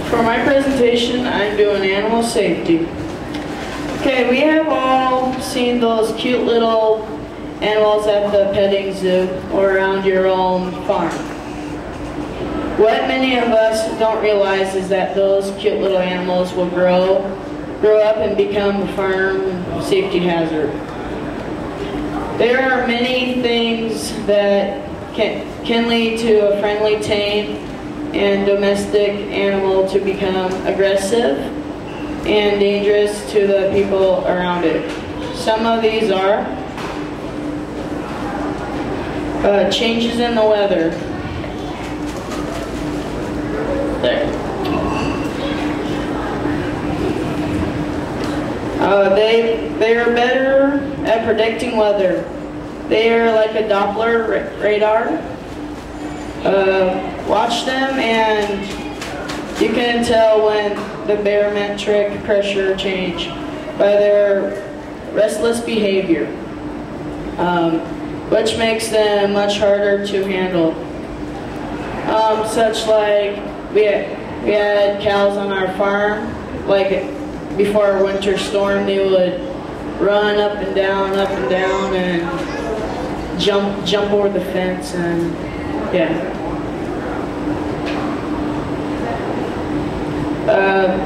For my presentation, I'm doing animal safety. Okay, we have all seen those cute little animals at the petting zoo or around your own farm. What many of us don't realize is that those cute little animals will grow up and become a farm safety hazard. There are many things that can lead to a friendly, tame, and domestic animal to become aggressive and dangerous to the people around it. Some of these are changes in the weather. They are better at predicting weather. They are like a Doppler radar. Watch them and you can tell when the barometric pressure change by their restless behavior, which makes them much harder to handle. Such like we had cows on our farm, like before a winter storm, they would run up and down and jump over the fence, and yeah.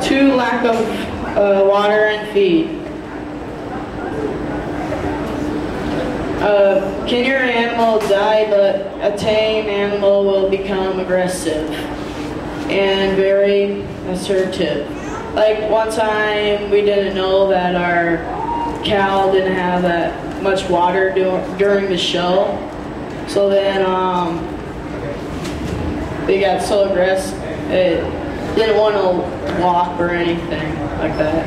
Two, lack of water and feed. Can your animal die, but a tame animal will become aggressive and very assertive. Like one time we didn't know that our cow didn't have that much water during the show, so then they got so aggressive it didn't want to walk or anything like that.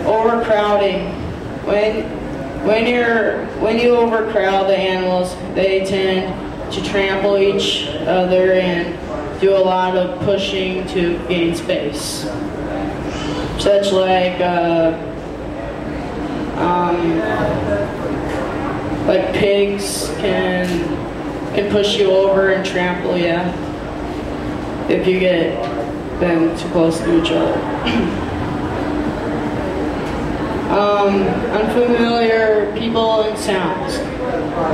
Overcrowding. When you overcrowd the animals, they tend to trample each other and do a lot of pushing to gain space. Such like pigs can push you over and trample you if you get them too close to each other. Unfamiliar people and sounds.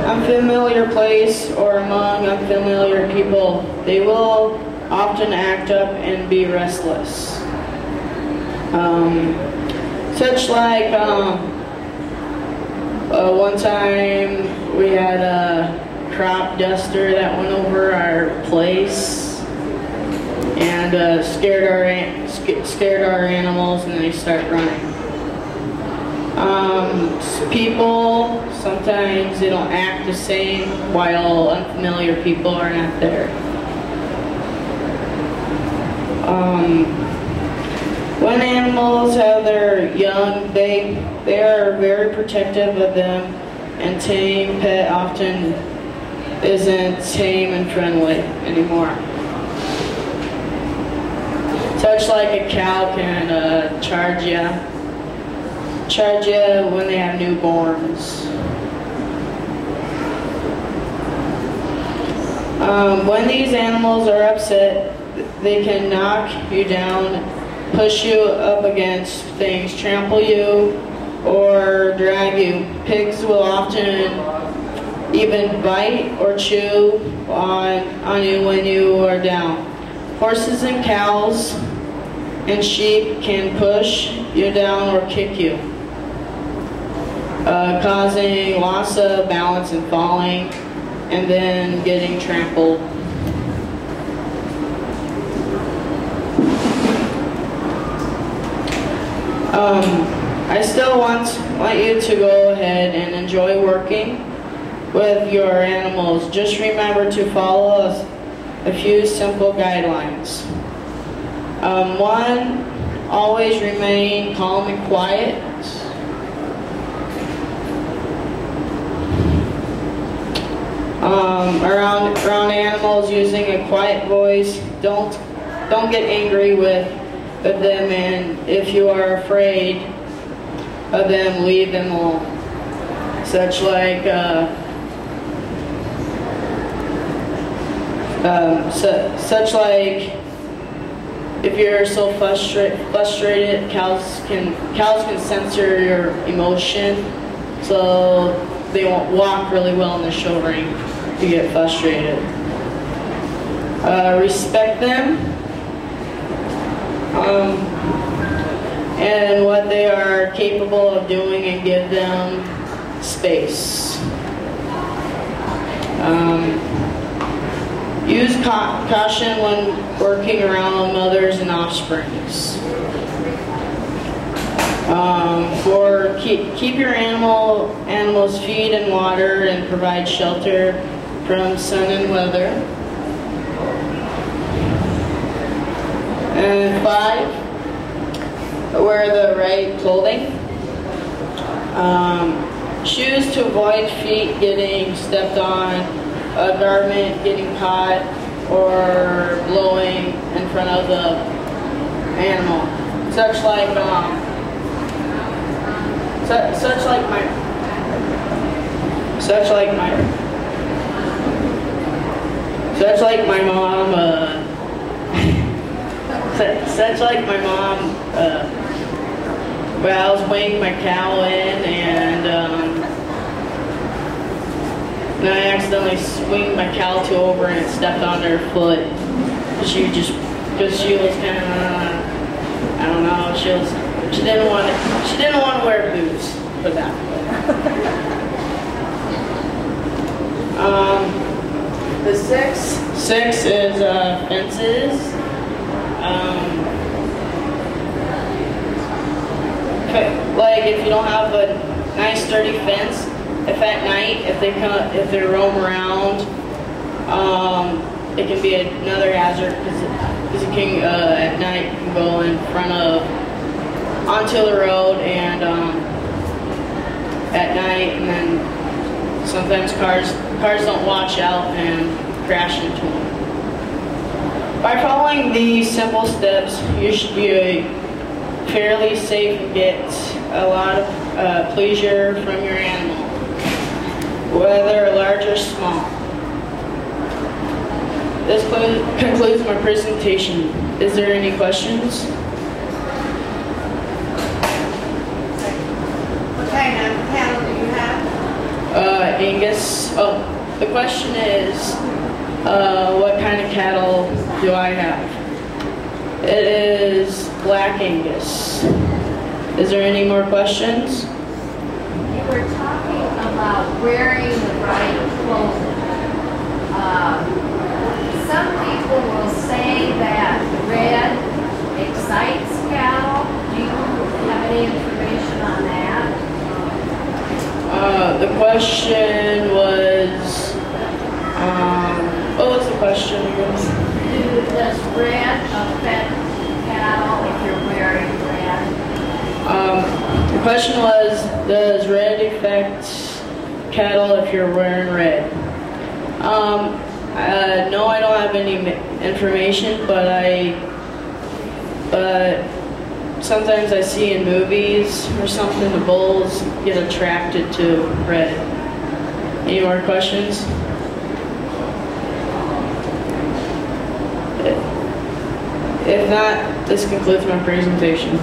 Unfamiliar place or among unfamiliar people, they will often act up and be restless. Such like one time we had a crop duster that went over our place and scared our animals, and they start running. People, sometimes they don't act the same while unfamiliar people are not there. When animals have their young, they are very protective of them, and tame pet often isn't tame and friendly anymore. Such like a cow can charge you when they have newborns. When these animals are upset, they can knock you down, push you up against things, trample you, or drag you. Pigs will often even bite or chew on you when you are down. Horses and cows and sheep can push you down or kick you, causing loss of balance and falling, and then getting trampled. I still want you to go ahead and enjoy working with your animals. Just remember to follow a few simple guidelines. One, always remain calm and quiet. Around animals, using a quiet voice. Don't get angry with them, and if you are afraid of them, leave them alone. Such like if you're so frustrated, cows can censor your emotion, so they won't walk really well in the show ring if you get frustrated. Respect them and what they are capable of doing, and give them space. Use caution when working around mothers and offsprings. Keep your animals feed and water, and provide shelter from sun and weather. And 5, wear the right clothing. Shoes to avoid feet getting stepped on, a garment getting caught, or blowing in front of the animal. Such like my mom. When I was weighing my cow in, and then I accidentally swinged my cow to over and it stepped on her foot. Because she was kind of, I don't know, she didn't want to wear boots for that. The six is fences. Like if you don't have a nice sturdy fence, if at night, if they roam around, it can be another hazard, because it can at night you can go in front of onto the road, and at night, and then sometimes cars don't watch out and crash into them. By following these simple steps, you should be fairly safe and get a lot of pleasure from your animal, whether large or small. This concludes my presentation. Is there any questions? What kind of cattle do you have? Angus. Oh, the question is, what kind of cattle do I have? It is Black Angus. Is there any more questions? You were talking about wearing the right clothing. Some people will say that red excites cattle. Do you have any information on that? The question was, what was the question again? Does red affect cattle if you're wearing red? The question was, does red affect cattle if you're wearing red? No, I don't have any information, but sometimes I see in movies or something the bulls get attracted to red. Any more questions? If not, this concludes my presentation.